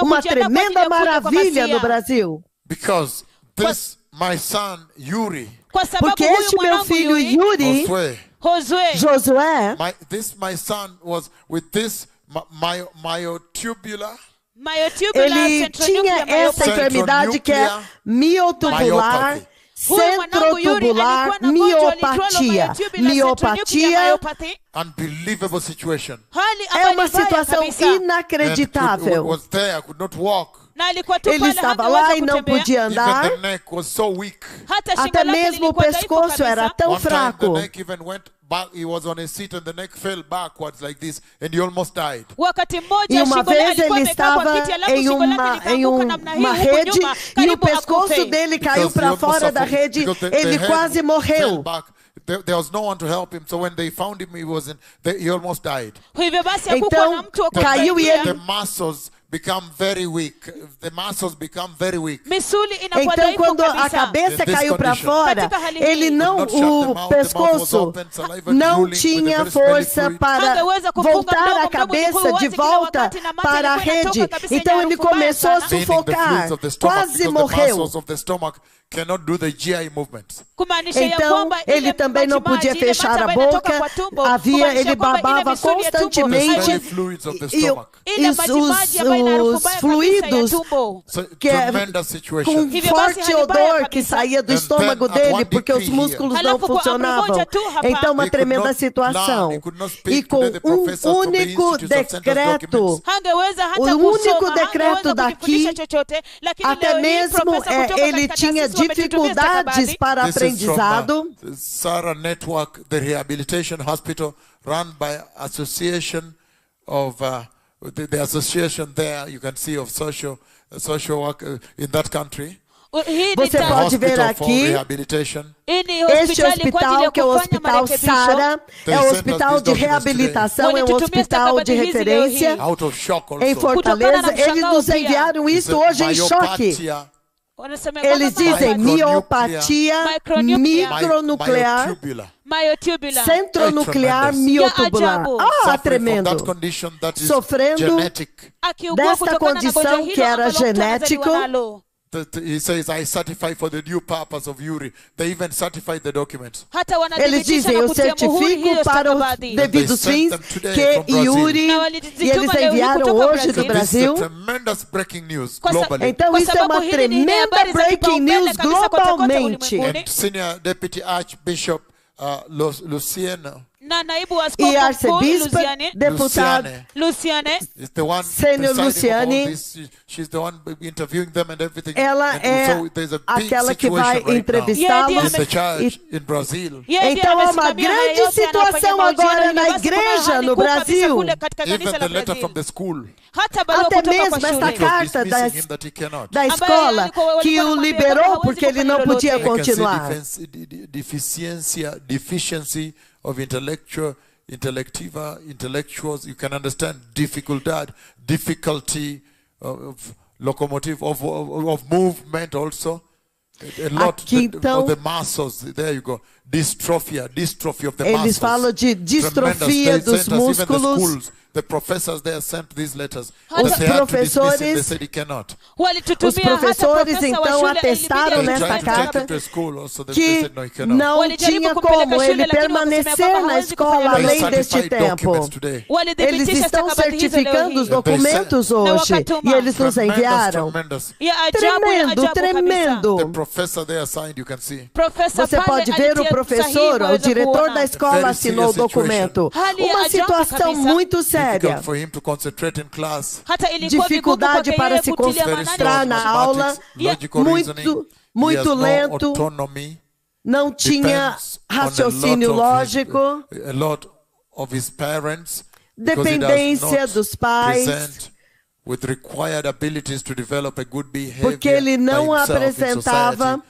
uma tremenda maravilha no Brasil. Because this, my son Yuri, Porque este meu filho Yuri, Josué, my son was with this myotubular. Ele tinha essa enfermidade que é miotubular, centrotubular, miopatia. Miopatia Unbelievable situation. é uma situação inacreditável. Was there, I could not walk. Ele estava lá e não podia andar. Even the neck was so weak. Até mesmo o pescoço era tão fraco. One time the neck even went back. He was on a seat and the neck fell backwards like this and he almost died. E uma vez ele estava em uma rede e o pescoço dele caiu para fora da rede. Ele quase morreu. There was no one to help him, so when they found him, he almost died. Então caiu e ele. The muscles become very weak. The muscles become very weak. Então, quando a cabeça caiu para fora, ele não, o pescoço não tinha força para voltar a cabeça de volta para a rede. Então, ele começou a sufocar, quase morreu. Então, ele também não podia fechar a boca, ele babava constantemente e os fluidos com forte odor que saía do estômago dele, porque os músculos não funcionavam. Então, uma tremenda situação. E com um único decreto, daqui, até mesmo ele tinha dificuldades para aprendizado. Sarah Network, the rehabilitation hospital run by association of the association there, you can see, of social work in that country. Você pode ver aqui, este hospital, que é o Hospital Sarah, é o hospital de reabilitação, é um hospital de referência em Fortaleza. Eles nos enviaram isso hoje em choque. Eles dizem miopatia micronuclear, centronuclear miotubular. Tremendo. Sofrendo desta condição que era genético. He says, I certify for the due purpose of Yuri. They even certified the documents. Eles dizem, eu certifico para os devidos fins que Yuri, e eles enviaram hoje do Brasil. Então isso é uma tremenda breaking news globalmente. And Senior Deputy Archbishop Luciano, e arcebispo, deputado Sênior Luciane, ela é aquela que vai entrevistá-los. Então há uma grande situação agora na igreja no Brasil. Até mesmo essa carta da escola que o liberou porque ele não podia continuar. Deficiency of intellectuals, you can understand difficulty of locomotive, of movement also. A lot of the muscles, there you go. Dystrophia of the muscles. Eles falam de distrofia dos músculos. The professors there sent these letters. Os professores então atestaram nesta carta que não tinha como ele permanecer na escola além deste tempo. Eles estão certificando os documentos hoje e eles nos enviaram. Tremendo. Você pode ver o professor, o diretor da escola assinou o documento. Uma situação muito séria. Dificuldade para se concentrar na aula, muito lento, não tinha raciocínio lógico, dependência dos pais, porque ele não apresentava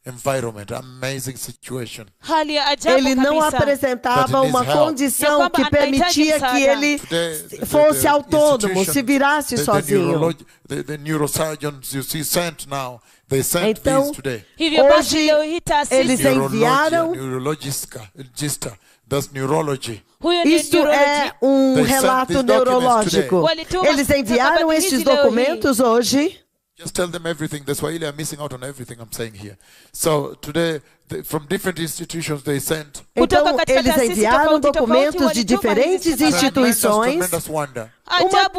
amazing situation. Ele não apresentava uma condição que permitia que ele fosse autônomo, se virasse sozinho. Então, hoje eles enviaram That's neurology. Isso é relato neurológico. Eles enviaram estes documentos hoje. Just tell them everything. The Swahili are missing out on everything I'm saying here. So today, from different institutions they sent. Então eles enviaram documentos de diferentes instituições. Uma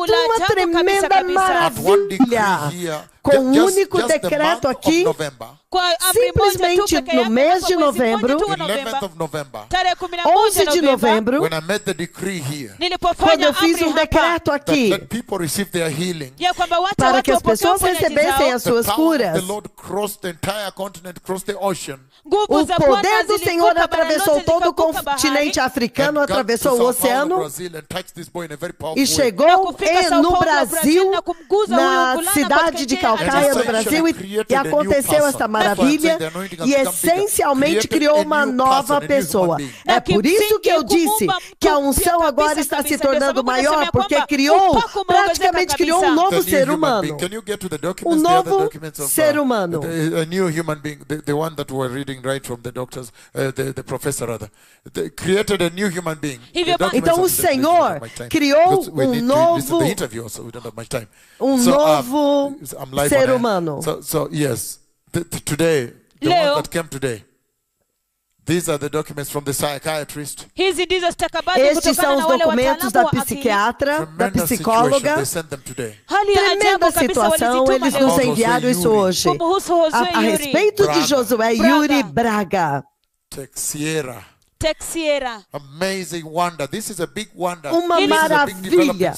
tremenda maravilha. Com um único decreto aqui. Simplesmente no mês de novembro, 11 de novembro, quando eu fiz um decreto aqui para que as pessoas recebessem as suas curas, o poder do Senhor atravessou todo o continente africano, atravessou o oceano e chegou no Brasil, na cidade de Calcaia, no Brasil, e aconteceu esta maravilha e essencialmente criou uma nova pessoa. É por isso que eu disse que a unção agora está se tornando maior, porque praticamente criou um novo ser humano. Um novo ser humano. A new human being, the one that we're reading right from the doctors, the professor rather, created a new human being. Então o Senhor criou um novo ser humano. So yes. Today, the one that came today, these are the documents from the psychiatrist. Estes são os documentos da psiquiatra, da psicóloga. Tremenda situação, eles nos enviaram isso hoje. A respeito de Josué Yuri Braga. Amazing wonder. This is a big wonder. Uma maravilha.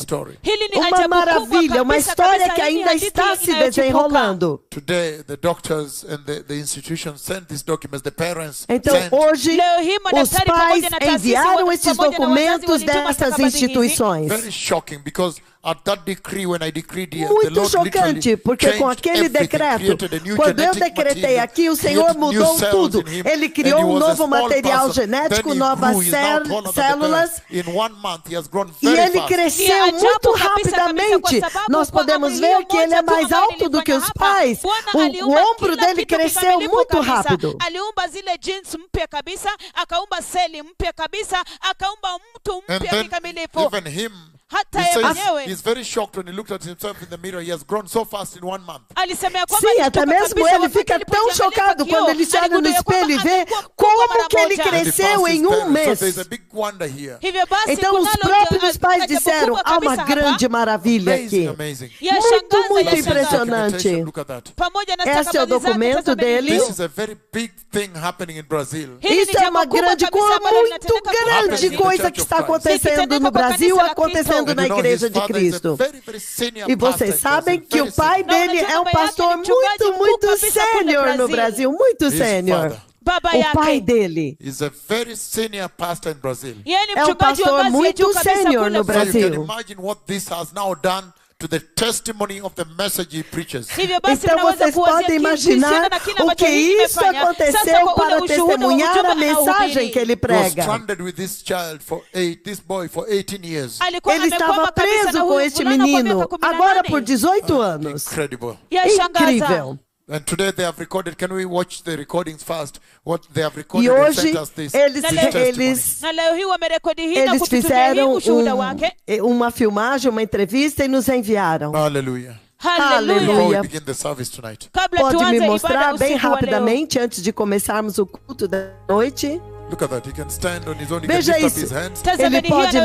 Uma maravilha, uma história que ainda está se desenrolando. Today, the doctors and the institutions sent these documents. The parents então, hoje, os pais enviaram esses documentos dessas instituições. Very shocking because at that decree, when I decreed here, muito chocante, porque com aquele decreto, quando eu decretei aqui, o Senhor mudou tudo. Ele criou um novo material genético, novas células, e ele cresceu muito rapidamente. Nós podemos ver que ele é mais alto do que os pais. O ombro dele cresceu muito rápido. Even him, he's very shocked when he looked at himself in the mirror. He has grown so fast in 1 month. Sim, até mesmo ele fica tão chocado quando ele se olha no espelho e vê como que ele cresceu em um mês. Então os próprios pais disseram, há uma grande maravilha aqui. Muito impressionante. Esse é o documento dele. Isso é uma grande coisa, muito grande coisa que está acontecendo no Brasil, acontecendo na Igreja de Cristo. E vocês sabem que o pai dele é um pastor muito sênior no Brasil, muito sênior. O pai dele é um pastor muito sênior no Brasil. To the testimony of the message he preaches. Então vocês podem imaginar o que isso aconteceu para testemunhar a mensagem que ele prega. Ele estava preso com este menino agora por 18 anos. Incrível. And today they have recorded. Can we watch the recordings first? What they have recorded e hoje and sent us eles fizeram uma filmagem, uma entrevista e nos enviaram. Hallelujah. Aleluia. Pode me mostrar bem rapidamente antes de começarmos o culto da noite? Look at that. He can stand on his own. He Veja can isso. Ele pode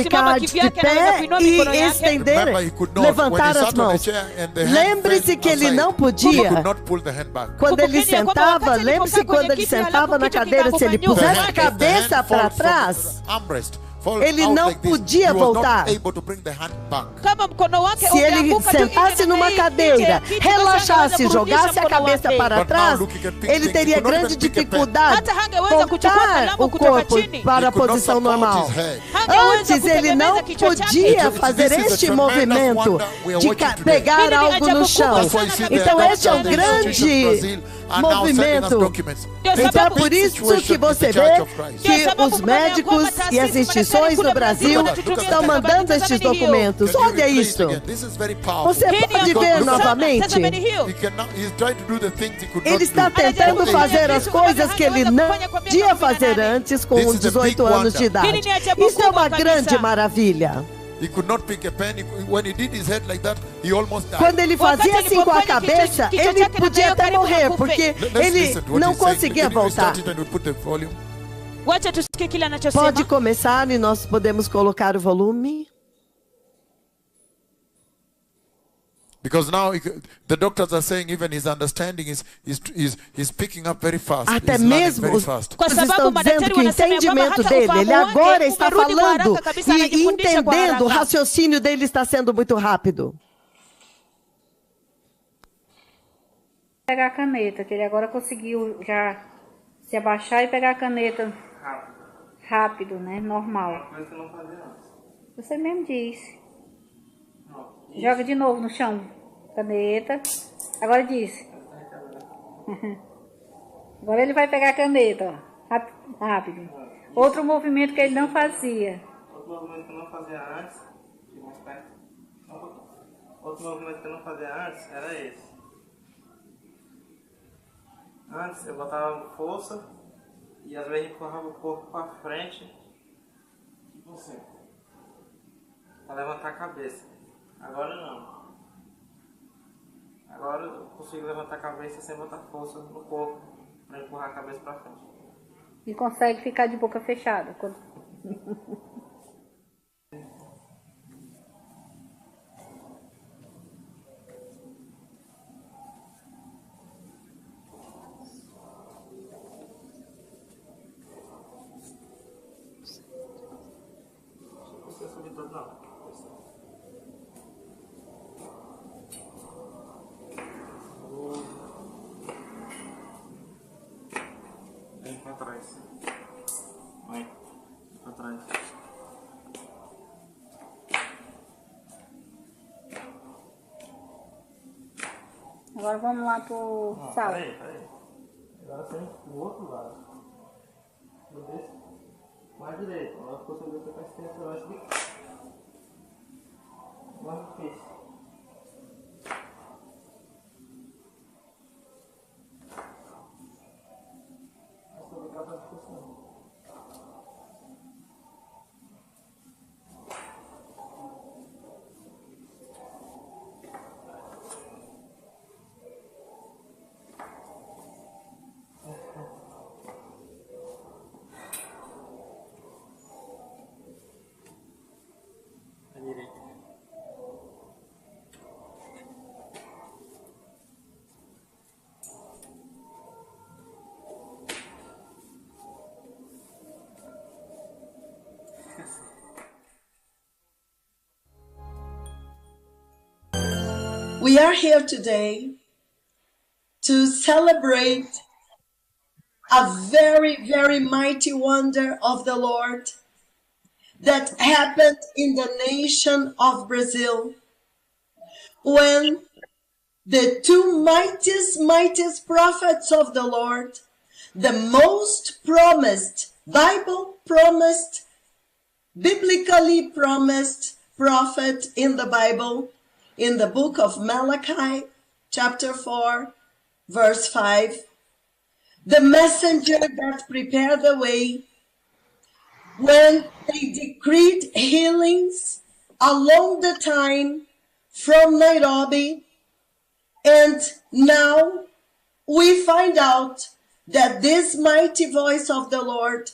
ficar de pé e estender, levantar as mãos. Lembre-se que ele não podia. Quando ele sentava, lembre-se quando ele sentava na cadeira, se ele pusesse a cabeça para trás, ele não podia voltar. Se ele sentasse numa cadeira, relaxasse, jogasse a cabeça para trás, ele teria grande dificuldade de voltar o corpo para a posição normal. Antes, ele não podia fazer este movimento de pegar algo no chão. Então, este é um grande movimento. Então é por isso que você vê que os médicos e as instituições organizações no Brasil estão mandando estes documentos. Olha isso. Você pode ver novamente? Ele está tentando fazer as coisas que ele não podia fazer antes com os 18 anos de idade. Isso é uma grande maravilha. Quando ele fazia assim com a cabeça, ele podia até morrer, porque ele não conseguia voltar. Pode começar e nós podemos colocar o volume. Because now the doctors are saying even his understanding is picking up very fast. Até mesmo eles estão dizendo que o entendimento dele, ele agora está falando e entendendo, o raciocínio dele está sendo muito rápido. Pegar a caneta, que ele agora conseguiu já se abaixar e pegar a caneta rápido, né? Normal. Você mesmo disse. Joga de novo no chão. Caneta. Agora disse. Agora ele vai pegar a caneta, ó. Rápido. Outro movimento que ele não fazia. Outro movimento que eu não fazia antes. Outro movimento que eu não fazia antes era esse. Antes eu botava força e às vezes empurrava o corpo para frente. Tipo assim. Para levantar a cabeça. Agora não. Agora eu consigo levantar a cabeça sem botar força no corpo para empurrar a cabeça para frente. E consegue ficar de boca fechada. Atrás. Vai. Atrás. Agora vamos lá pro salto. Peraí. Agora tem o outro lado. Mais direito. Agora ficou sobre você para extensão. Eu acho que mais difícil. We are here today to celebrate a very, very mighty wonder of the Lord that happened in the nation of Brazil when the two mightiest prophets of the Lord, the most promised, Bible promised, biblically promised prophet in the Bible, in the book of Malachi, chapter 4, verse 5, the messenger that prepared the way, when they decreed healings along the time from Nairobi, and now we find out that this mighty voice of the Lord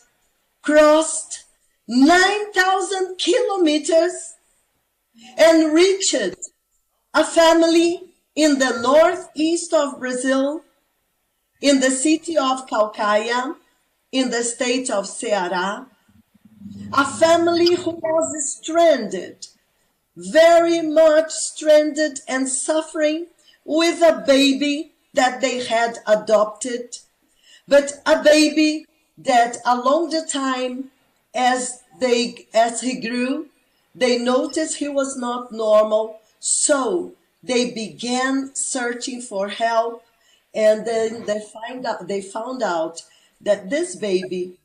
crossed 9,000 kilometers and reached a family in the northeast of Brazil, in the city of Calcaia, in the state of Ceará, a family who was stranded, very much stranded and suffering with a baby that they had adopted, but a baby that along the time as he grew, they noticed he was not normal. So they began searching for help, and then they found out that this baby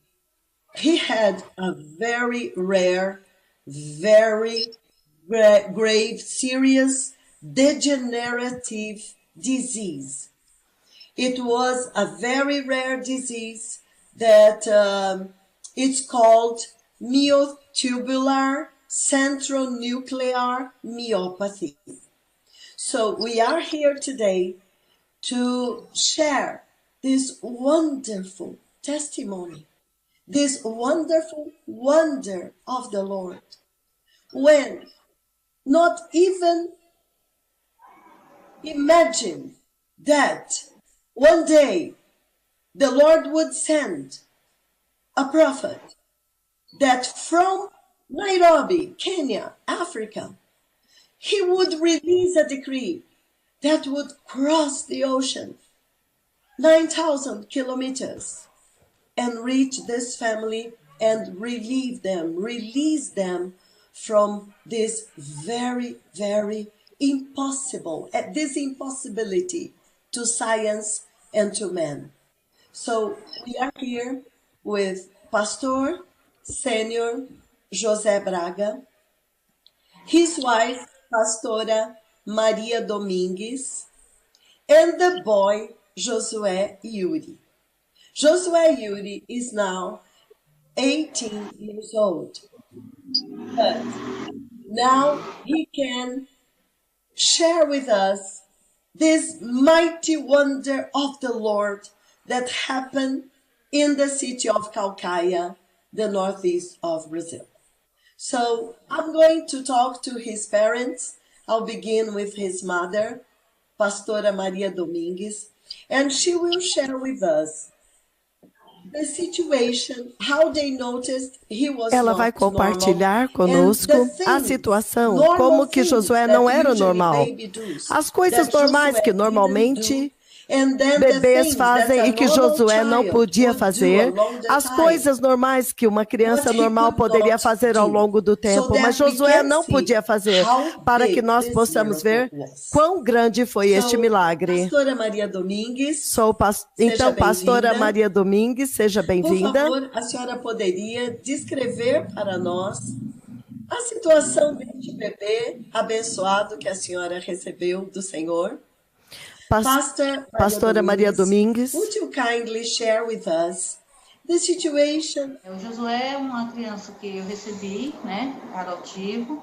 he had a very rare, very grave, serious, degenerative disease. It was a very rare disease that it's called myotubular centronuclear myopathy. So we are here today to share this wonderful testimony, this wonderful wonder of the Lord, when not even imagine that one day the Lord would send a prophet that from Nairobi, Kenya, Africa, he would release a decree that would cross the ocean, 9,000 kilometers, and reach this family and release them from this very, very impossible, this impossibility to science and to man. So we are here with Pastor Senior José Braga, his wife, Pastora Maria Domingues, and the boy, Josué Yuri. Josué Yuri is now 18 years old, but now he can share with us this mighty wonder of the Lord that happened in the city of Calcaia, the northeast of Brazil. So I'm going to talk to his parents. I'll begin with his mother, Pastora Maria Domingues, and she will share with us the situation, how they noticed he was Ela vai compartilhar conosco a situação, como que Josué não era normal. As coisas normais que normalmente bebês fazem e que Josué não podia fazer, as coisas normais que uma criança normal poderia fazer ao longo do tempo, mas Josué não podia fazer, para que nós possamos ver quão grande foi este milagre. Então, Pastora Maria Domingues, seja bem-vinda. Por favor, a senhora poderia descrever para nós a situação deste bebê abençoado que a senhora recebeu do Senhor? Pastora Maria Domingues, would you kindly share with us the situation? O Josué é uma criança que eu recebi, né, adotivo.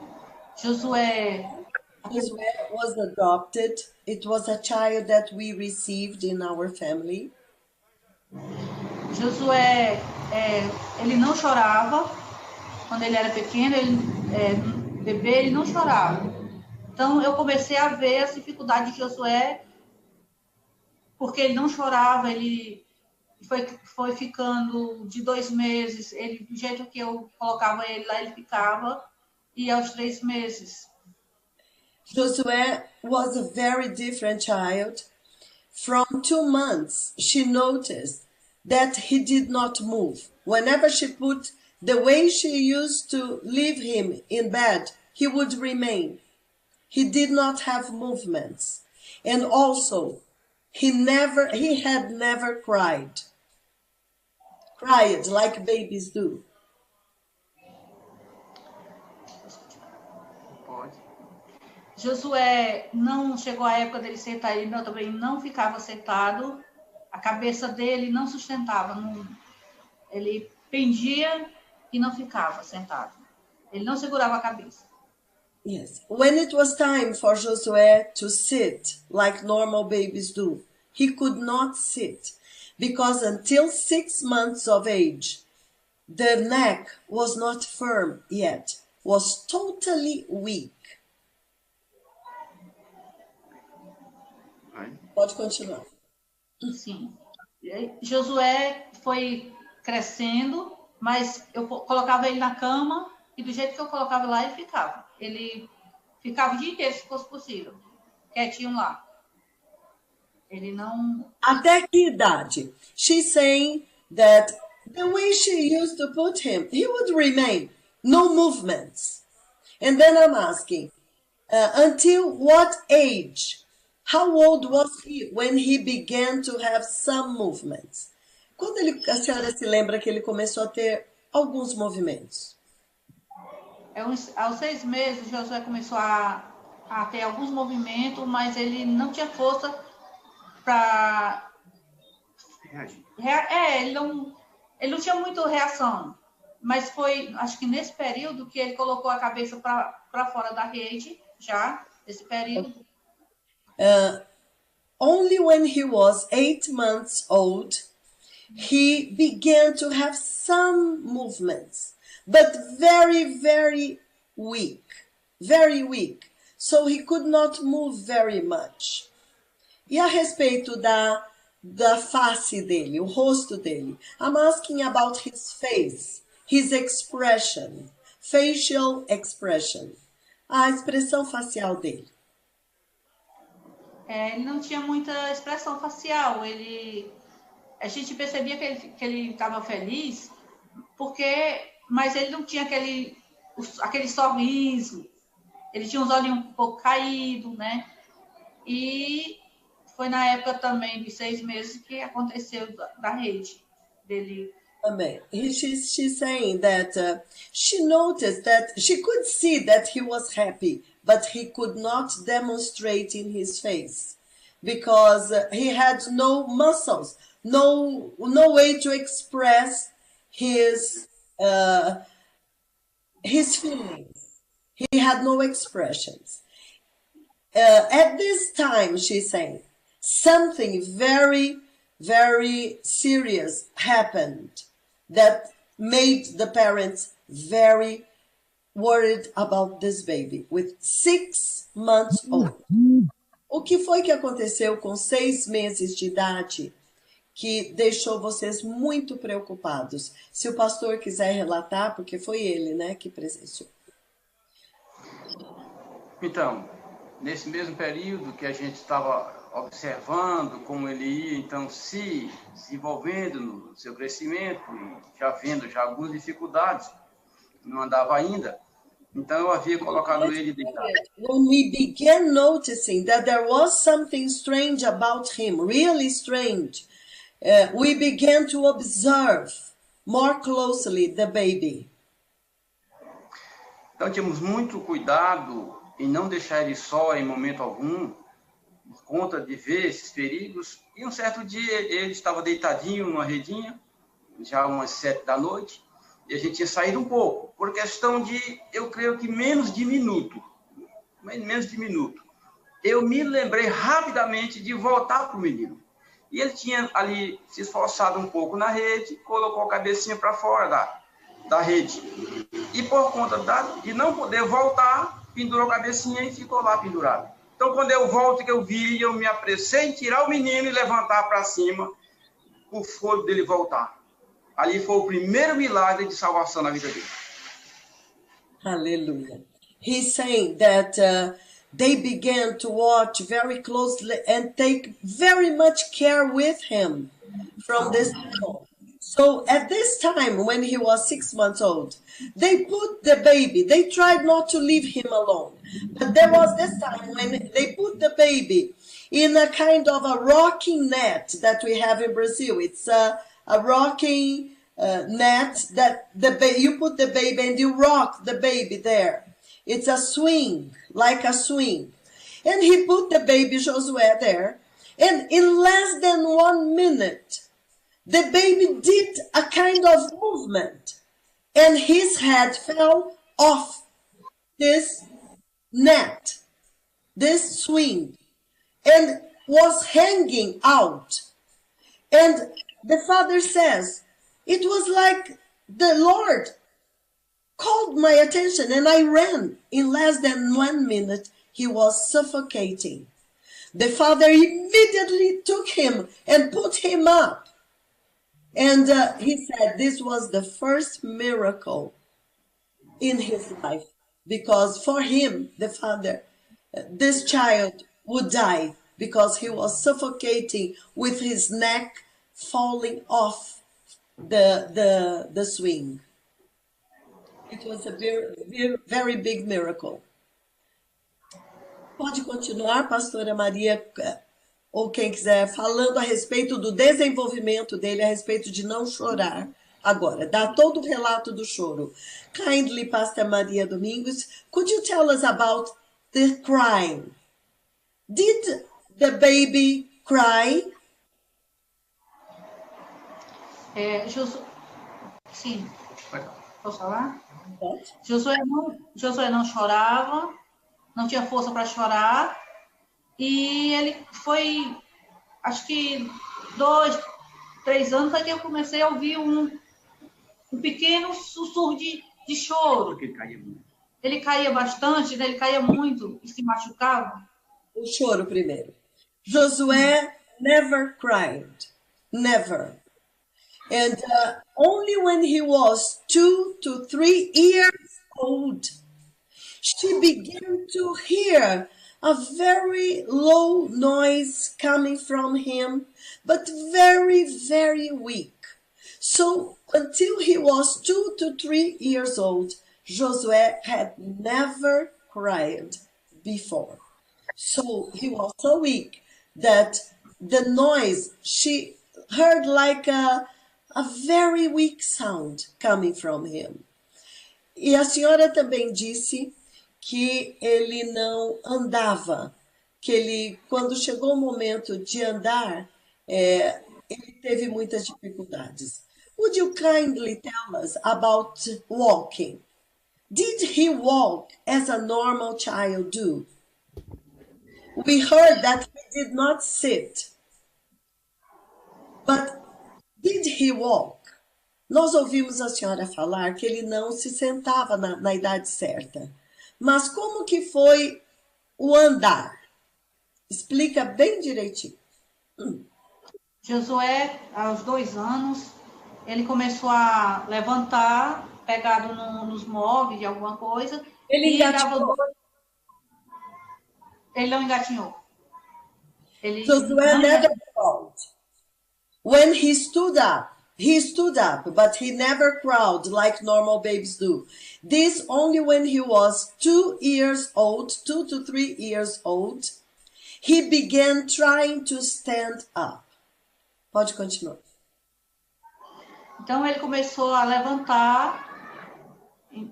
Josué was adopted. It was a child that we received in our family. Josué, ele não chorava quando ele era pequeno, bebê, ele não chorava. Então eu comecei a ver as dificuldades de Josué, porque ele não chorava, ele foi ficando de 2 meses, ele, do jeito que eu colocava ele lá, ele ficava, e aos 3 meses. Josué was a very different child. From 2 months, she noticed that he did not move. Whenever she put the way she used to leave him in bed, he would remain. He did not have movements. And also, he had never cried like babies do. Josué não chegou a época dele sentar, ele também não ficava sentado, a cabeça dele não sustentava, ele pendia e não ficava sentado. Ele não segurava a cabeça. Yes. When it was time for Josué to sit like normal babies do, he could not sit because until 6 months of age, the neck was not firm yet, was totally weak. Pode continuar. Sim. Josué foi crescendo, mas eu colocava ele na cama e do jeito que eu colocava lá, ele ficava. Ele ficava o dia inteiro, se fosse possível, quietinho lá. Ele não... Até que idade? She's saying that the way she used to put him, he would remain, no movements. And then I'm asking, until what age? How old was he when he began to have some movements? Quando a senhora se lembra que ele começou a ter alguns movimentos. Aos 6 meses, Josué começou a ter alguns movimentos, mas ele não tinha força para reagir. Ele não tinha muita reação. Mas foi, acho que nesse período que ele colocou a cabeça para fora da rede, já, nesse período. Only when he was 8 months old, he began to have some movements, but very, very weak, very weak. So he could not move very much. E a respeito da face dele, o rosto dele, I'm asking about his face, his expression, facial expression, a expressão facial dele. Ele não tinha muita expressão facial, a gente percebia que ele estava feliz, mas ele não tinha aquele sorriso, ele tinha os olhinhos um pouco caídos, né? E foi na época também de 6 meses que aconteceu da rede dele. Amen. She's saying that she noticed that she could see that he was happy, but he could not demonstrate in his face because he had no muscles, no way to express his feelings. He had no expressions. At this time, she's saying, something very, very serious happened that made the parents very worried about this baby with 6 months old. O que foi que aconteceu com 6 meses de idade que deixou vocês muito preocupados? Se o pastor quiser relatar, porque foi ele, né, que presenciou. Então, nesse mesmo período que a gente estava observando como ele ia, então, se desenvolvendo no seu crescimento, e já vendo algumas dificuldades, não andava ainda, então eu havia colocado ele deitado. When we began noticing that there was something strange about him, really strange, we began to observe more closely the baby. Então tínhamos muito cuidado em não deixar ele só em momento algum, por conta de ver esses perigos. E um certo dia ele estava deitadinho numa redinha, já umas 7 da noite, e a gente tinha saído um pouco, por questão de, eu creio que menos de minuto. Eu me lembrei rapidamente de voltar para o menino. E ele tinha ali se esforçado um pouco na rede, colocou a cabecinha para fora da rede. E por conta de não poder voltar, pendurou a cabecinha e ficou lá pendurado. Então, quando eu volto, que eu vi, eu me apressei em tirar o menino e levantar para cima, o fôlego dele voltar. Ali foi o primeiro milagre de salvação na vida dele. Hallelujah. He's saying that they began to watch very closely and take very much care with him from this time. So at this time, when he was 6 months old, they put the baby, they tried not to leave him alone. But there was this time when they put the baby in a kind of a rocking net that we have in Brazil. It's a rocking net that you put the baby and you rock the baby there. It's a swing, like a swing. And he put the baby Josué there. And in less than 1 minute, the baby did a kind of movement. And his head fell off this net, this swing, and was hanging out. And the father says, it was like the Lord called my attention and I ran. In less than 1 minute, he was suffocating. The father immediately took him and put him up. And he said this was the first miracle in his life. Because for him, the father, this child would die because he was suffocating with his neck falling off the swing. It was a very, very big miracle. Pode continuar, pastora Maria, ou quem quiser, falando a respeito do desenvolvimento dele, a respeito de não chorar, agora, dá todo o relato do choro. Kindly, Pastor Maria Domingos, could you tell us about the crying? Did the baby cry? Sim, posso falar? Josué não chorava, não tinha força para chorar, e ele foi, acho que 2, 3 anos, aí que eu comecei a ouvir um pequeno sussurro de choro. Porque ele caía muito. Ele caía bastante, né? Ele caía muito e se machucava. O choro primeiro. Josué never cried. Never. And only when he was 2 to 3 years old, she began to hear a very low noise coming from him, but very, very weak. So until he was 2 to 3 years old, Josué had never cried before. So he was so weak that the noise, she heard like a very weak sound coming from him. E a senhora também disse que ele não andava, que ele, quando chegou o momento de andar, ele teve muitas dificuldades. Would you kindly tell us about walking? Did he walk as a normal child do? We heard that he did not sit, but did he walk? Nós ouvimos a senhora falar que ele não se sentava na idade certa. Mas como que foi o andar? Explica bem direitinho. Josué, aos 2 anos, ele começou a levantar, pegado nos móveis de alguma coisa. Ele engatinhou. Ele não engatinhou. Josué never crawled. When he stood up, but he never crawled like normal babies do. This only when he was 2 years old, 2 to 3 years old, he began trying to stand up. Pode continuar. Então ele começou a levantar,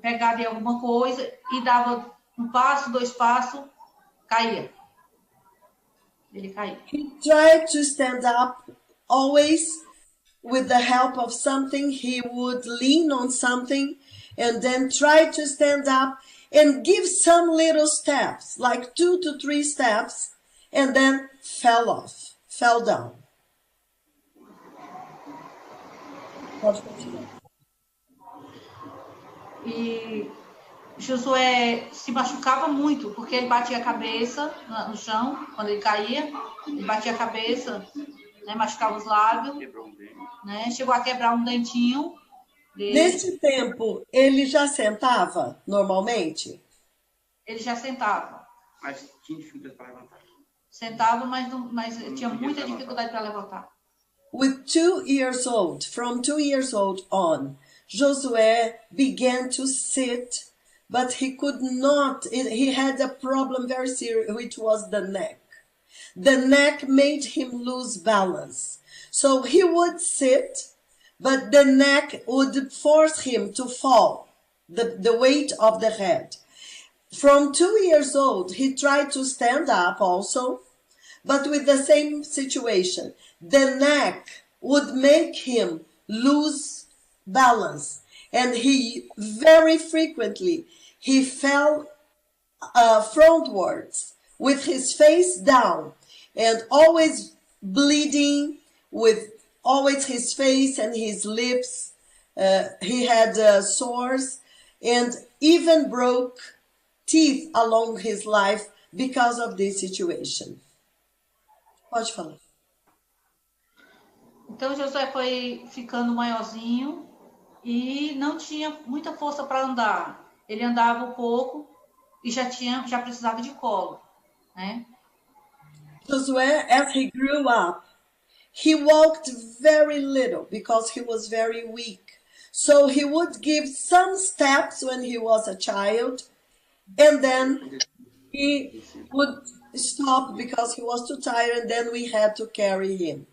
pegar de alguma coisa e dava 1 passo, 2 passos, caía. Ele caía. He tried to stand up always. With the help of something, he would lean on something and then try to stand up and give some little steps, like 2 to 3 steps, and then fell down. Pode continuar. E Josué se machucava muito, porque ele batia a cabeça no chão, quando ele caía, ele batia a cabeça, né, machucava os lábios, né, chegou a quebrar um dentinho dele. Nesse tempo, ele já sentava normalmente? Ele já sentava. Mas tinha dificuldade para levantar. Sentava, mas tinha muita dificuldade para levantar. With 2 years old, from 2 years old on, Josué began to sit, but he could not, he had a problem very serious, which was the neck. The neck made him lose balance. So he would sit, but the neck would force him to fall, the weight of the head. From 2 years old, he tried to stand up also, but with the same situation. The neck would make him lose balance. And he very frequently, he fell frontwards with his face down and always bleeding with always his face and his lips. He had sores and even broke teeth along his life because of this situation. Pode falar. Então Josué foi ficando maiorzinho e não tinha muita força para andar. Ele andava um pouco e já precisava de colo, né? Josué, as he grew up, he walked very little because he was very weak. So he would give some steps when he was a child, and then he would stop because he was too tired, and then we had to carry him.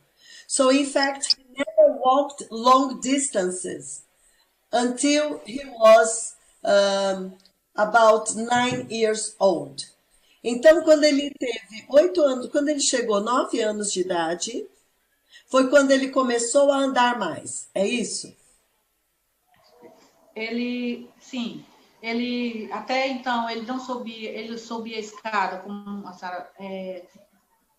So in fact, he never walked long distances until he was about 9 years old. Então, quando ele teve 8 anos, quando ele chegou 9 anos de idade, foi quando ele começou a andar mais. É isso? Sim. Ele, até então, ele não subia, ele subia a escada, como a Sara,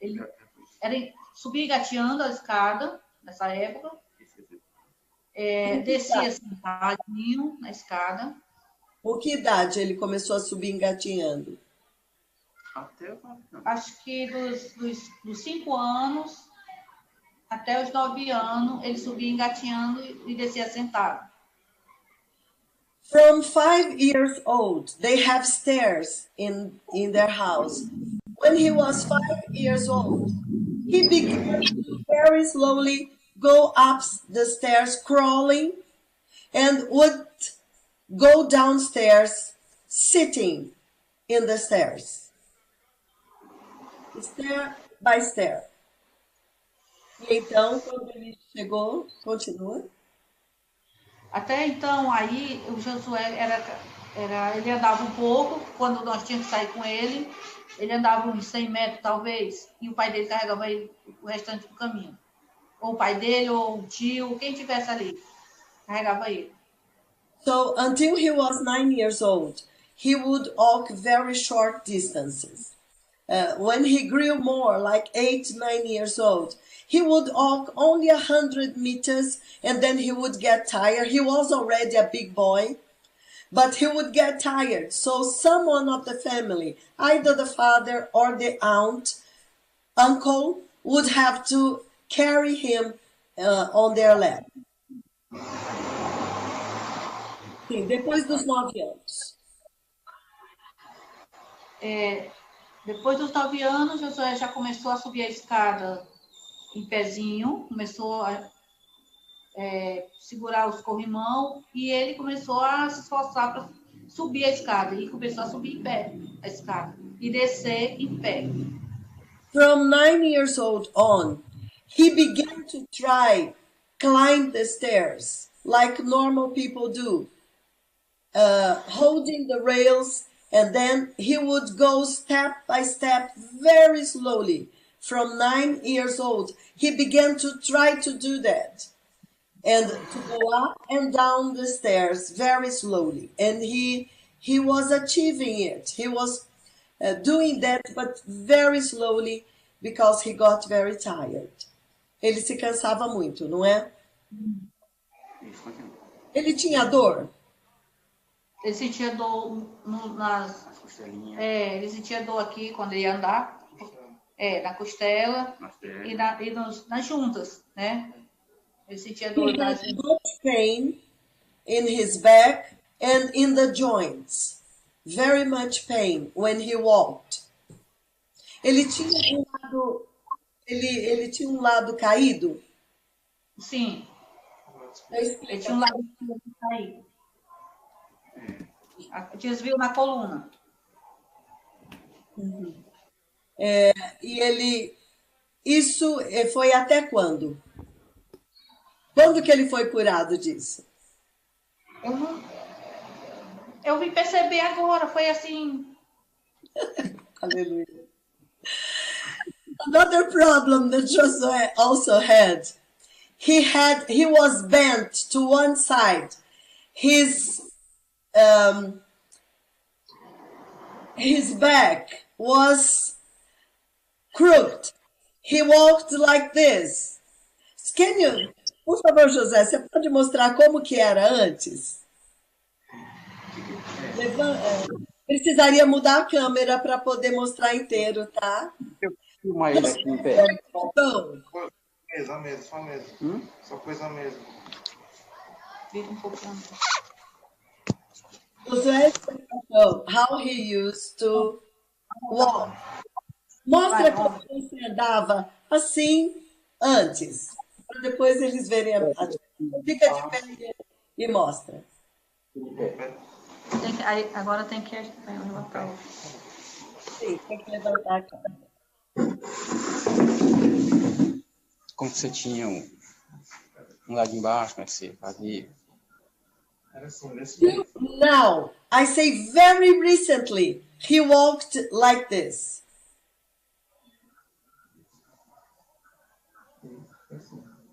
ele subia engateando a escada, nessa época, descia sentadinho na escada. Por que idade ele começou a subir engatinhando? Acho que dos 5 anos até os 9 anos, ele subia engatinhando e descia sentado. From 5 years old, they have stairs in their house. When he was 5 years old, he began to very slowly go up the stairs crawling and would go downstairs sitting in the stairs. Stair by stair. E então, quando ele chegou, continua. Até então, aí, o Josué ele andava um pouco, quando nós tínhamos que sair com ele andava uns 100 metros, talvez, e o pai dele carregava ele o restante do caminho. Ou o pai dele, ou o tio, quem tivesse ali, carregava ele. So, until he was 9 years old, he would walk very short distances. When he grew more, like 8, 9 years old, he would walk only 100 meters and then he would get tired. He was already a big boy, but he would get tired. So someone of the family, either the father or the uncle, would have to carry him on their lap. Sim, depois dos 9 anos. Depois dos 9 anos, Josué já começou a subir a escada em pezinho, começou a segurar os corrimão e ele começou a se esforçar para subir a escada e começou a subir em pé a escada e descer em pé. From 9 years old on, he began to climb the stairs like normal people do, holding the rails, and then he would go step by step very slowly. From 9 years old, he began to try to do that and to go up and down the stairs very slowly. And he was achieving it. He was doing that, but very slowly because he got very tired. Ele se cansava muito, não é? Ele tinha dor? Ele sentia dor nas costelinhas. Ele sentia dor aqui quando ia andar. Na costela e nas juntas, né? Ele sentia dor nas juntas. Much pain in his back and in the joints. Very much pain when he walked. Ele tinha um lado caído? Sim. Ele tinha um lado caído. Desvio na coluna. Uhum. E isso foi até quando? Quando que ele foi curado disso? Eu vim perceber agora, foi assim. Aleluia. Another problem that Josué also had, he was bent to one side. His back was crooked. He walked like this. Por favor, José, você pode mostrar como que era antes? Precisaria mudar a câmera para poder mostrar inteiro, tá? Eu filmar ele aqui em pé. Só mesa. Só coisa mesmo. Vira um pouquinho. Josué explicou how he used to walk. Mostra como você andava assim antes, para depois eles verem fica de pé e mostra. Agora tem que levantar o... Sim, tem que levantar a cara. Como você tinha Lá de embaixo, como é que você fazia? Now, I say very recently, he walked like this.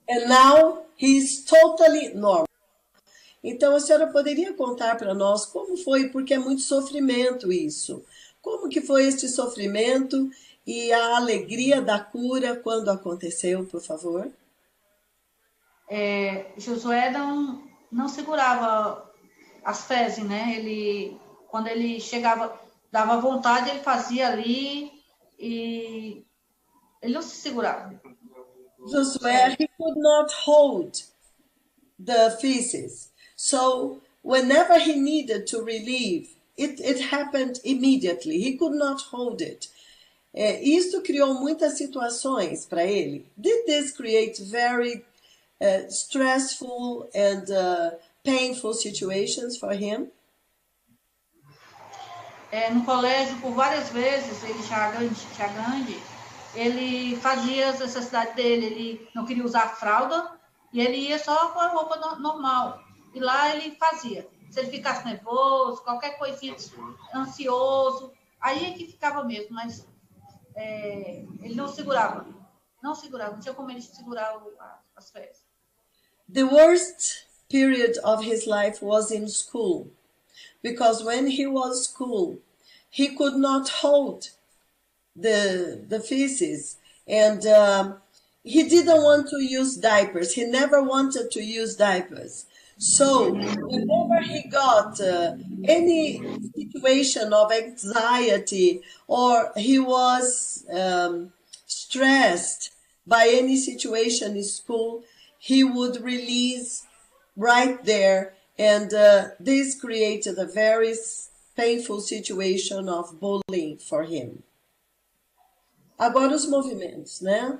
And now he's totally normal. Então a senhora poderia contar para nós como foi, porque é muito sofrimento isso. Como que foi este sofrimento e a alegria da cura quando aconteceu, por favor? Josué não segurava as fezes, né? Quando ele chegava, dava vontade, ele fazia ali e ele não se segurava. Josué, he could not hold the feces. So whenever he needed to relieve, it happened immediately. He could not hold it. Isso criou muitas situações para ele. Did this create very stressful and painful situations for him? No colégio, por várias vezes, ele já grande, ele fazia as necessidades dele. Ele não queria usar fralda e ele ia só com a roupa normal. E lá ele fazia. Se ele ficasse nervoso, qualquer coisinha, ansioso, aí é que ficava mesmo, mas ele não segurava. Não tinha como ele segurar as fezes. The worst period of his life was in school, because when he was school, he could not hold the feces, and he didn't want to use diapers. He never wanted to use diapers. So whenever he got any situation of anxiety or he was stressed by any situation in school, he would release right there, and this created a very painful situation of bullying for him. Agora os movimentos, né?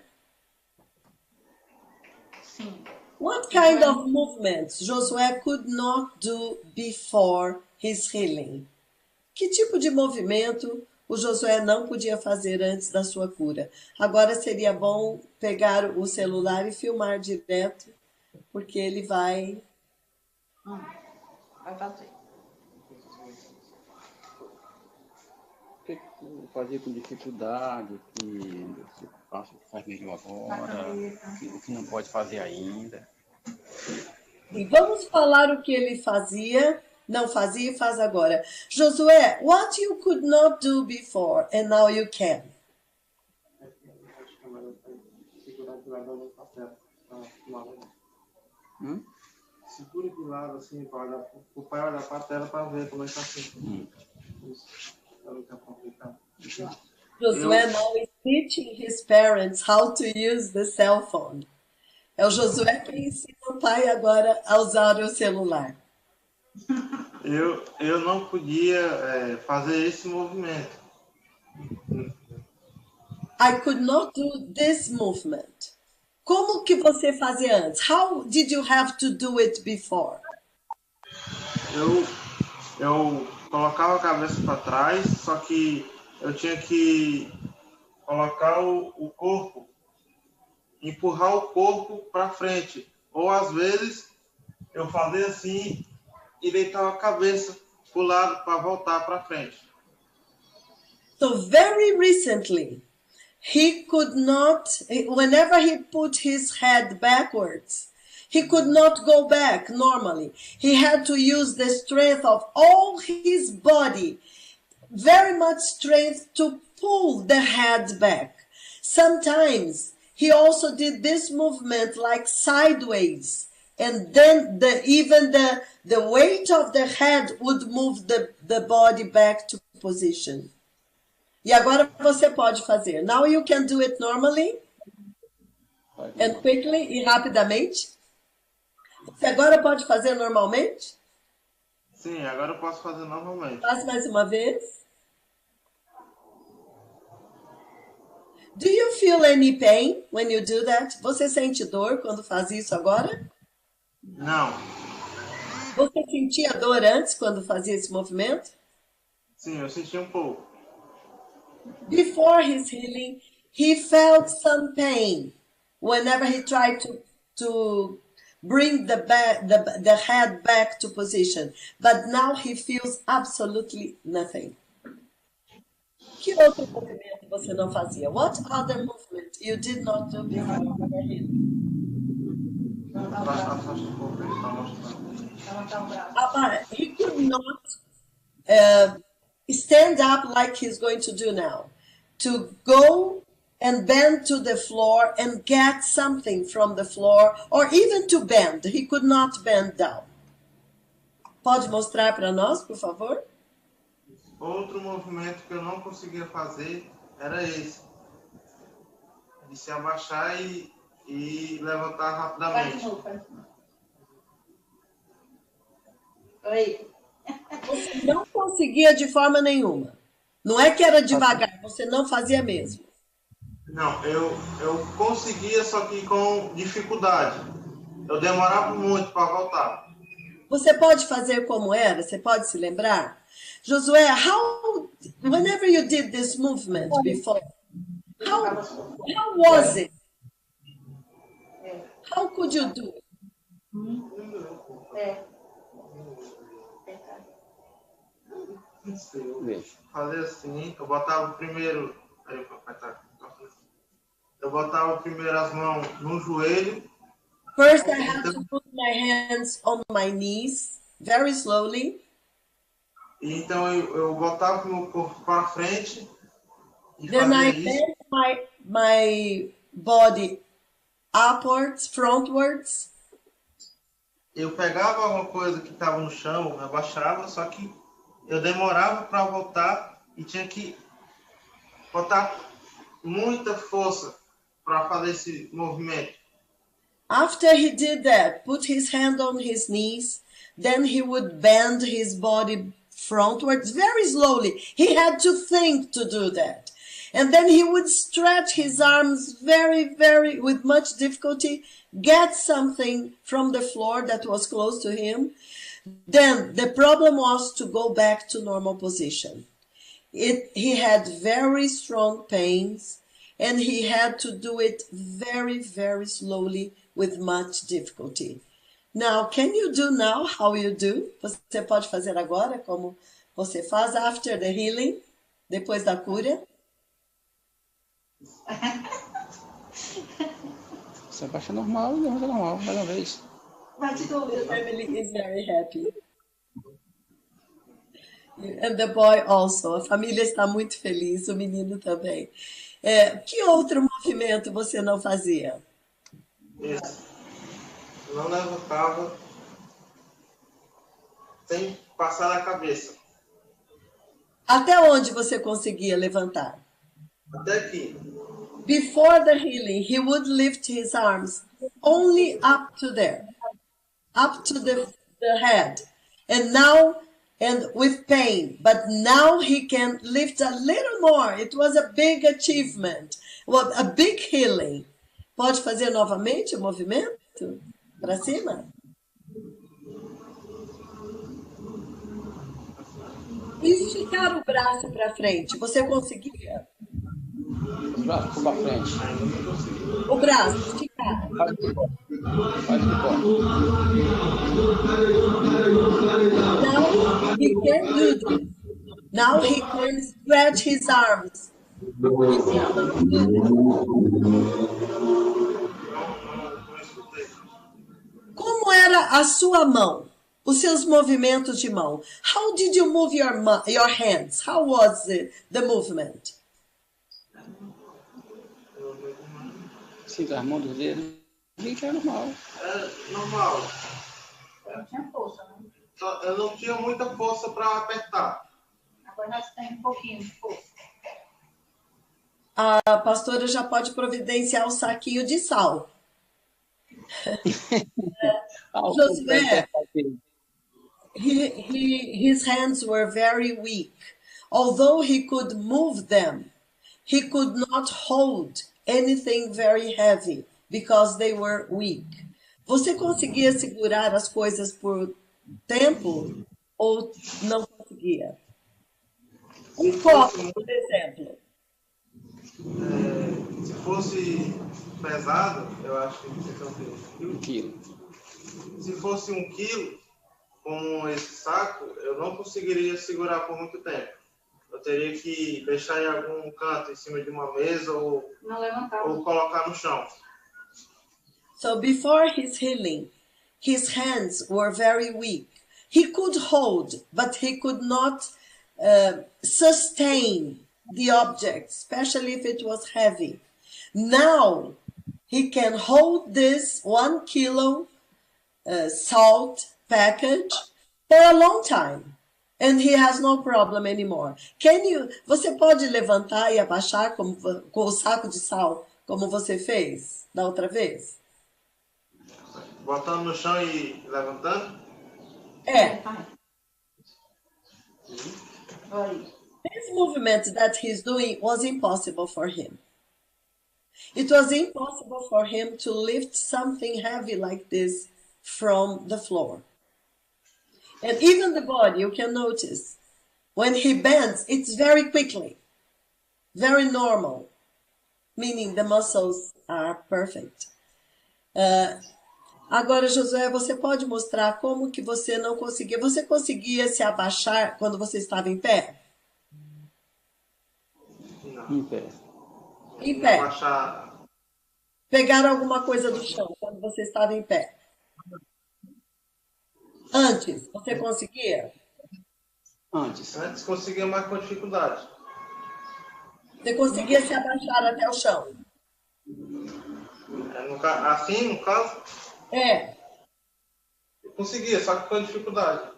Sim. What kind of movements Josué could not do before his healing? Que tipo de movimento o Josué não podia fazer antes da sua cura? Agora seria bom pegar o celular e filmar direto, porque ele vai... Vai fazer. O que tu fazia com dificuldade, o que faz mesmo agora, o que não pode fazer ainda? E vamos falar o que ele fazia, não fazia e faz agora. Josué, what you could not do before and now you can? Segura de lado assim, para o pai olhar para a tela para ver como é que está assim. Isso. Josué now is teaching his parents how to use the cell phone. É o Josué que ensina o pai agora a usar o celular. Eu não podia fazer esse movimento. I could not do this movement. Como que você fazia antes? How did you have to do it before? Eu colocava a cabeça para trás, só que eu tinha que colocar o corpo, empurrar o corpo para frente. Ou às vezes eu fazia assim e deitava a cabeça para o lado para voltar para frente. So very recently, he could not, whenever he put his head backwards, he could not go back normally. He had to use the strength of all his body, very much strength to pull the head back. Sometimes he also did this movement like sideways, and then even the weight of the head would move the body back to position. E agora você pode fazer. Now you can do it normally and quickly e rapidamente. Você agora pode fazer normalmente? Sim, agora eu posso fazer normalmente. Faz mais uma vez. Do you feel any pain when you do that? Você sente dor quando faz isso agora? Não. Você sentia dor antes quando fazia esse movimento? Sim, eu senti um pouco. Before his healing, he felt some pain whenever he tried to bring the head back to position. But now he feels absolutely nothing. Que outro movimento você não fazia? What other movement you did not do before? He could not stand up like he's going to do now. To go and bend to the floor and get something from the floor, or even to bend. He could not bend down. Pode mostrar para nós, por favor? Outro movimento que eu não conseguia fazer era esse. De se abaixar e levantar rapidamente. Oi. Você não conseguia de forma nenhuma. Não é que era devagar, você não fazia mesmo. Não, eu conseguia, só que com dificuldade. Eu demorava muito para voltar. Você pode fazer como era? Você pode se lembrar? Josué, whenever you did this movement before, how was it? How could you do it? Fazer assim, eu botava primeiro as mãos no joelho. First, I had to put my hands on my knees, very slowly. Então eu botava meu corpo para frente e then I fazia bent my body upwards, frontwards. Eu pegava alguma coisa que estava no chão, abaixava, só que eu demorava para voltar e tinha que botar muita força para fazer esse movimento. After he did that, put his hand on his knees, then he would bend his body frontwards very slowly. He had to think to do that. And then he would stretch his arms very, very, with much difficulty, get something from the floor that was close to him. Then the problem was to go back to normal position. He had very strong pains, and he had to do it very, very slowly with much difficulty. Now, can you do now how you do? Você pode fazer agora como você faz after the healing, depois da cura? Você abaixa normal e levanta normal, mais uma vez. The family is very happy. And the boy also. A família está muito feliz, o menino também. Que outro movimento você não fazia? Isso. Não levantava sem passar na cabeça. Até onde você conseguia levantar? Até aqui. Before the healing, he would lift his arms only up to there, up to the head. And now, and with pain, but now he can lift a little more. It was a big achievement, well, a big healing. Pode fazer novamente o movimento? Para cima? E esticar o braço para frente, você conseguia? Os braços para frente. O braço, esticar. Vai de cor. Now he can do this. Now he can stretch his arms. Como era a sua mão? Os seus movimentos de mão? How did you move your hands? How was the movement? Sim, as mãos dos dedos. Que é normal. É normal. Eu não tinha força, né? Eu não tinha muita força para apertar. Agora nós temos um pouquinho de força. A pastora já pode providenciar o saquinho de sal. Josué, his hands were very weak. Although he could move them, he could not hold anything very heavy because they were weak. Você conseguia segurar as coisas por tempo ou não conseguia? Um copo, por exemplo. Se fosse pesado, eu acho que você conseguiria. 1 quilo. Se fosse 1 quilo, como esse saco, eu não conseguiria segurar por muito tempo. Eu teria que deixar em algum canto, em cima de uma mesa ou colocar no chão. So before his healing, his hands were very weak. He could hold, but he could not sustain the object, especially if it was heavy. Now, he can hold this 1 kilo salt package for a long time. And he has no problem anymore. Você pode levantar e abaixar com o saco de sal, como você fez da outra vez? Botando no chão e levantando? É. This movement that he's doing was impossible for him. It was impossible for him to lift something heavy like this from the floor. And even the body, you can notice, when he bends, it's very quickly, very normal, meaning the muscles are perfect. Agora, Josué, você pode mostrar como que você não conseguia? Você conseguia se abaixar quando você estava em pé? Em pé. Em pé. Pegar alguma coisa do chão quando você estava em pé? Antes, você conseguia? Antes conseguia, mais com dificuldade. Você conseguia se abaixar até o chão? Assim, no caso? É. Eu conseguia, só que com dificuldade.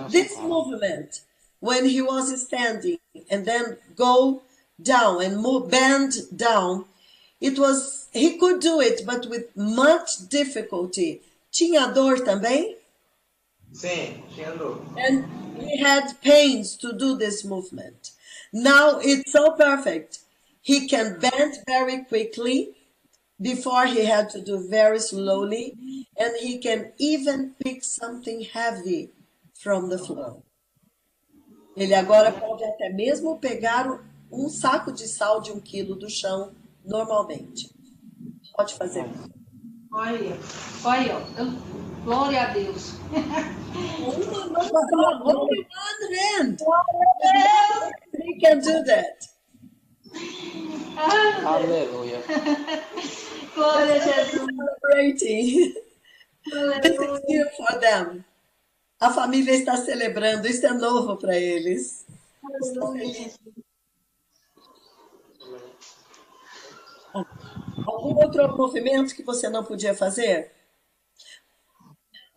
This movement, when he was standing and then go down and bend down, he could do it, but with much difficulty. Tinha dor também? Sim, tinha dor. And he had pains to do this movement. Now it's so perfect. He can bend very quickly. Before he had to do very slowly, and he can even pick something heavy from the floor. Ele agora pode até mesmo pegar um saco de sal de 1 quilo do chão normalmente. Pode fazer. Olha, glória a Deus. Only one hand. He can do that. Aleluia. Glória a Jesus. Celebrating. This is new for them. A família está celebrando. Isso é novo para eles. Algum outro movimento que você não podia fazer?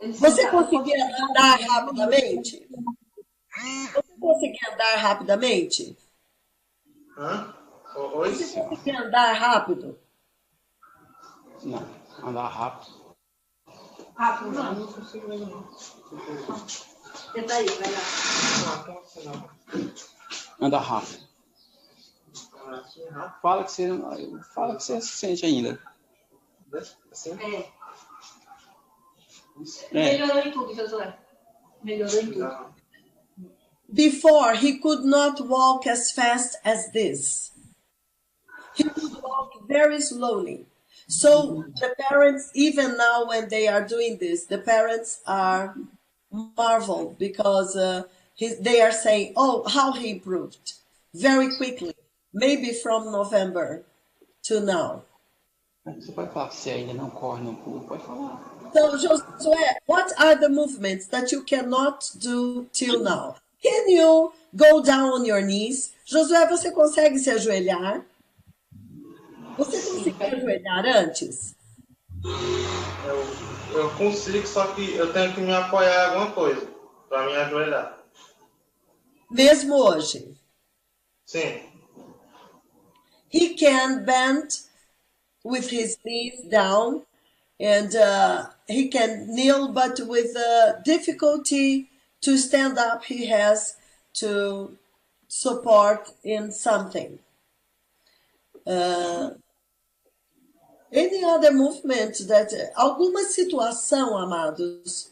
Você conseguia andar rapidamente? Você conseguia andar rapidamente? Oi? Você conseguia andar rápido? Não, andar rápido. Rápido, não consigo mesmo não. Tenta aí, vai lá. Andar rápido. Fala que você sente ainda. Assim? Melhorou em tudo, Josué. Melhorou em tudo. Before, he could not walk as fast as this. He would walk very slowly. So the parents, even now when they are doing this, the parents are marveled because they are saying, oh, how he improved very quickly, maybe from November to now. Você pode falar que você ainda não corre, não pula, pode falar. So, Josué, what are the movements that you cannot do till now? Can you go down on your knees? Josué, você consegue se ajoelhar? Você conseguiu ajoelhar antes? Eu consigo, só que eu tenho que me apoiar em alguma coisa para me ajoelhar. Mesmo hoje? Sim. He can bend with his knees down and he can kneel, but with difficulty to stand up, he has to support in something. Any other movement that... Alguma situação, amados,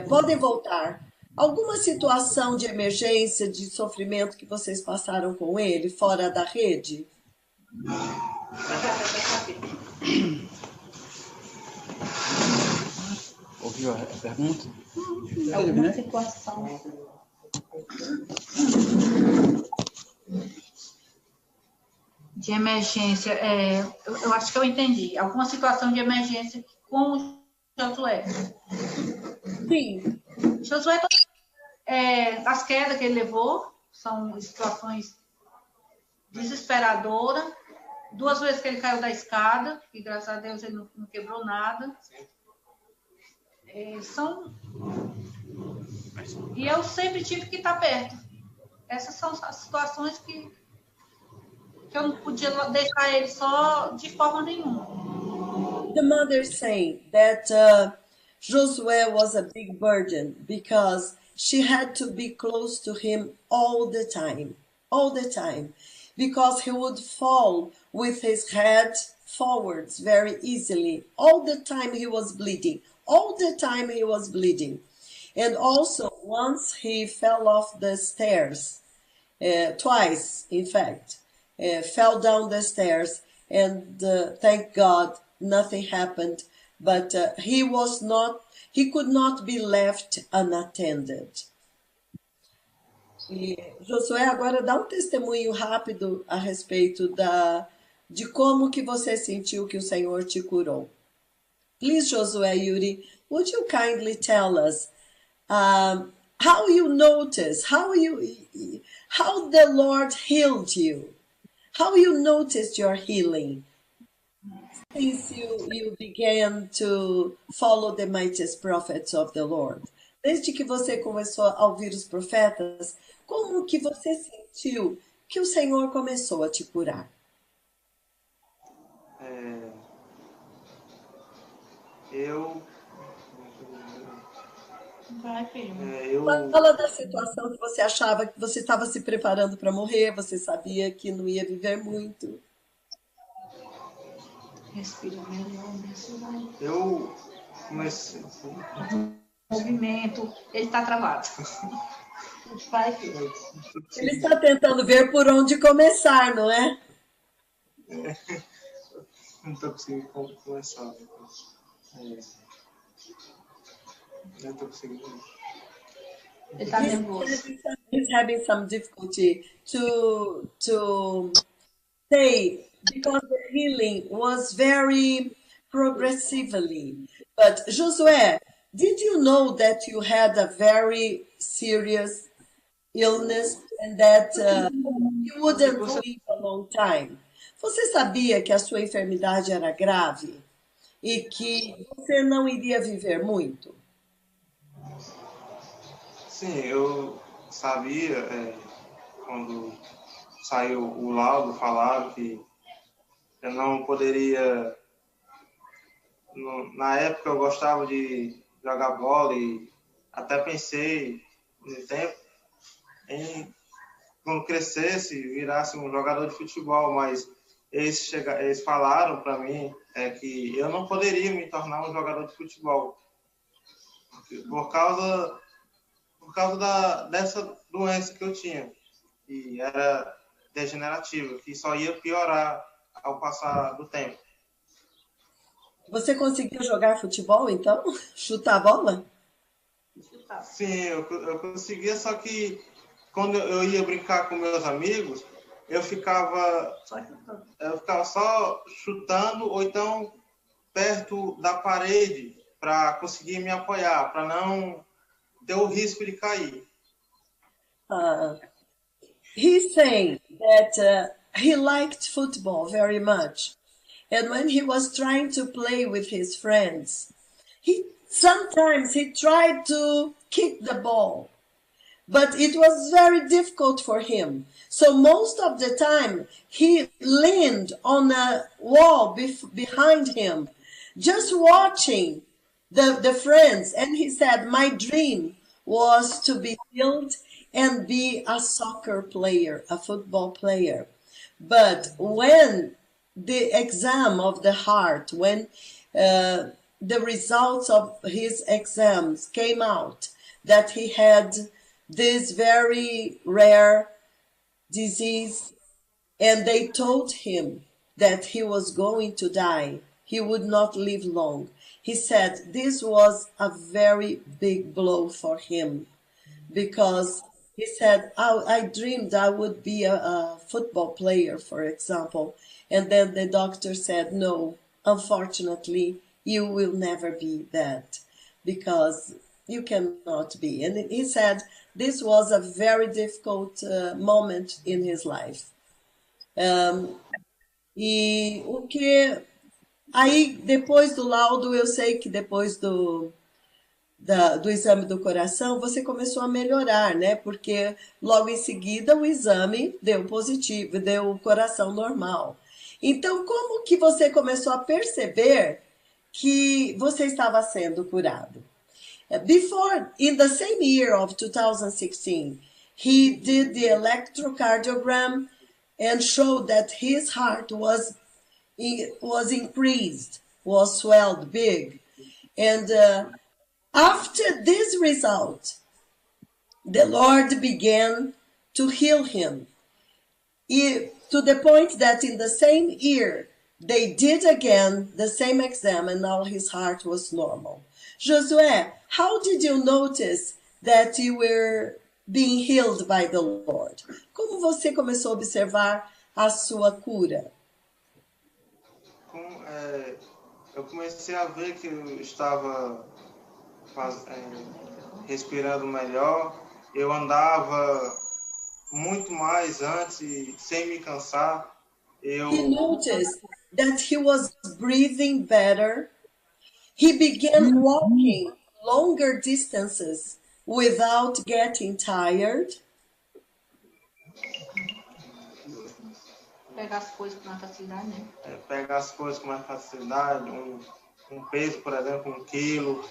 podem voltar. Alguma situação de emergência, de sofrimento que vocês passaram com ele, fora da rede? pergunta? Alguma situação. De emergência, eu acho que eu entendi. Alguma situação de emergência com Josué. Sim. Josué, as quedas que ele levou são situações desesperadoras. 2 vezes que ele caiu da escada, que graças a Deus ele não quebrou nada. E eu sempre tive que estar perto. Essas são as situações que eu não podia deixar ele só de forma nenhuma. The mother saying that Josué was a big burden because she had to be close to him all the time, because he would fall with his head forwards very easily. All the time he was bleeding. And also, once he fell off the stairs, twice, in fact, fell down the stairs, and thank God, nothing happened. But he could not be left unattended. E Josué, agora dá testemunho rápido a respeito de como que você sentiu que o Senhor te curou. Please, Josué Yuri, would you kindly tell us how you noticed, how the Lord healed you, how you noticed your healing since you began to follow the mightiest prophets of the Lord? Desde que você começou a ouvir os profetas, como que você sentiu que o Senhor começou a te curar? Fala da situação que você achava que você estava se preparando para morrer, você sabia que não ia viver muito. Respira melhor, Eu comecei. Movimento, ele está travado. Ele está tentando ver por onde começar, não é? Não estou conseguindo começar. Não estou conseguindo. Ele está nervoso. He's having some difficulty to say, because the healing was very progressively. But Josué, did you know that you had a very serious illness and that you wouldn't live a long time? Você sabia que a sua enfermidade era grave e que você não iria viver muito? Sim, eu sabia, quando saiu o laudo, falaram que eu não poderia. Na época eu gostava de jogar bola e até pensei no tempo em, quando crescesse, virasse um jogador de futebol, mas eles falaram para mim que eu não poderia me tornar um jogador de futebol por causa dessa doença que eu tinha, e era degenerativa, que só ia piorar ao passar do tempo. Você conseguiu jogar futebol, então? Chutar a bola? Sim, eu conseguia, só que quando eu ia brincar com meus amigos, eu ficava só chutando, ou então perto da parede, para conseguir me apoiar, para não ter o risco de cair. He's saying that he liked football very much. And when he was trying to play with his friends, sometimes he tried to kick the ball, but it was very difficult for him. So most of the time, he leaned on a wall behind him, just watching the friends. And he said, my dream was to be healed and be a soccer player, a football player. But when the exam of the heart, when the results of his exams came out, that he had this very rare disease, and they told him that he was going to die, he would not live long. He said this was a very big blow for him because he said, I dreamed I would be a football player, for example. And then the doctor said, no, unfortunately, you will never be that because you cannot be. And he said this was a very difficult moment in his life. E o que... Aí, depois do laudo, eu sei que depois do exame do coração, você começou a melhorar, né? Porque logo em seguida o exame deu positivo, deu o coração normal. Então, como que você começou a perceber que você estava sendo curado? Before, in the same year of 2016, he did the electrocardiogram and showed that his heart was increased, was swelled big. And after this result, the Lord began to heal him. To the point that in the same year, they did again the same exam and now his heart was normal. Josué, how did you notice that you were being healed by the Lord? Como você começou a observar a sua cura? Eu comecei a ver que eu estava respirando melhor, eu andava muito mais antes, sem me cansar. He noticed that he was breathing better. He began walking longer distances without getting tired. Pegar as coisas com mais facilidade, né? Pegar as coisas com mais facilidade, um peso, por exemplo, 1 quilo,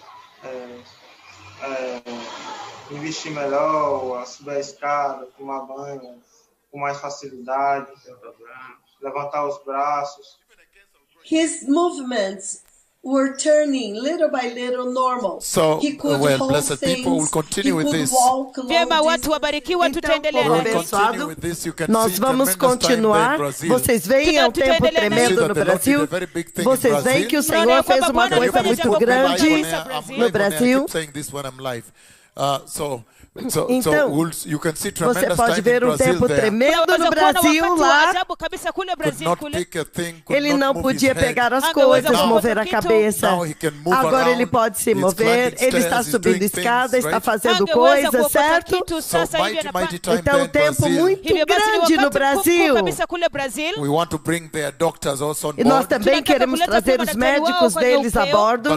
investir melhor, subir a escada, tomar banho com mais facilidade, levantar os braços. His movements were turning little by little normal. So, he could hold blessed things, people will continue with this. Vyema, watu wabarikiwa, tutaendelea na abençoado. Nós vamos continuar. Vocês veem, é um tempo tremendo no Brasil. Vocês veem que o Senhor fez uma coisa muito grande no Brasil. Então, você pode ver um tempo tremendo no Brasil lá. Ele não podia pegar as coisas, mover a cabeça. Agora ele pode se mover, ele está subindo escada, está fazendo coisas, certo? Então, um tempo muito grande no Brasil. E nós também queremos trazer os médicos deles a bordo.